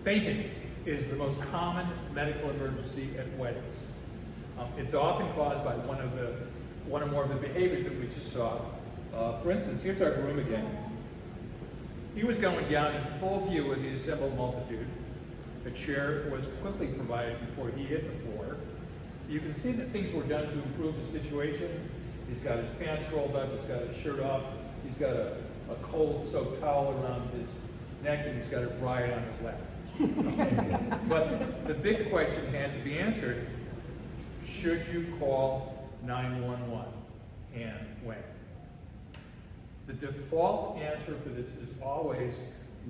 Fainting is the most common medical emergency at weddings. It's often caused by one or more of the behaviors that we just saw. For instance, here's our groom again. He was going down in full view of the assembled multitude. A chair was quickly provided before he hit the floor. You can see that things were done to improve the situation. He's got his pants rolled up, he's got his shirt off, he's got a cold soaked towel around his neck, and he's got a bride on his lap. But the big question had to be answered: should you call 911 and when? The default answer for this is always,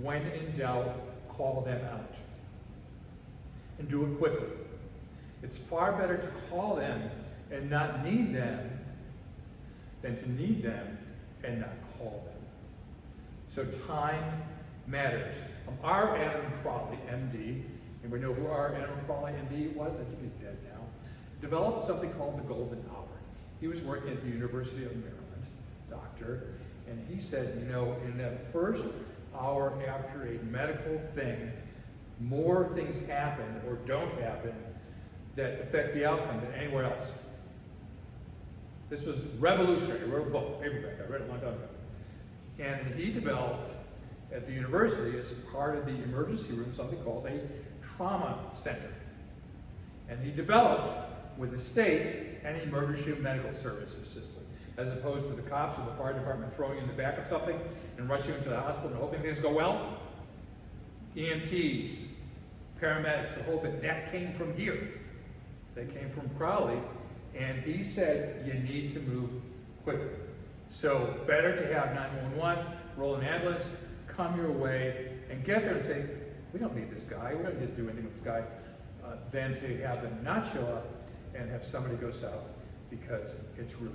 when in doubt, call them out. And do it quickly. It's far better to call them and not need them than to need them and not call them. So time matters. Our Adam Crawley, MD, anybody know who our Adam Crawley, MD was? I think he's dead now. Developed something called the golden hour. He was working at the University of Maryland, doctor, and he said, you know, in that first hour after a medical thing, more things happen or don't happen that affect the outcome than anywhere else. This was revolutionary. He wrote a book, paperback, I read it a long time ago. And he developed at the university, as part of the emergency room, something called a trauma center. And he developed with the state an emergency medical services system, as opposed to the cops or the fire department throwing you in the back of something and rushing you into the hospital and hoping things go well. EMTs, paramedics, the whole bit, that came from here. That came from Crowley, and he said you need to move quickly. So better to have 911, roll an ambulance, come your way, and get there and say, we don't need this guy, we don't need to do anything with this guy, than to have them not show up and have somebody go south because it's really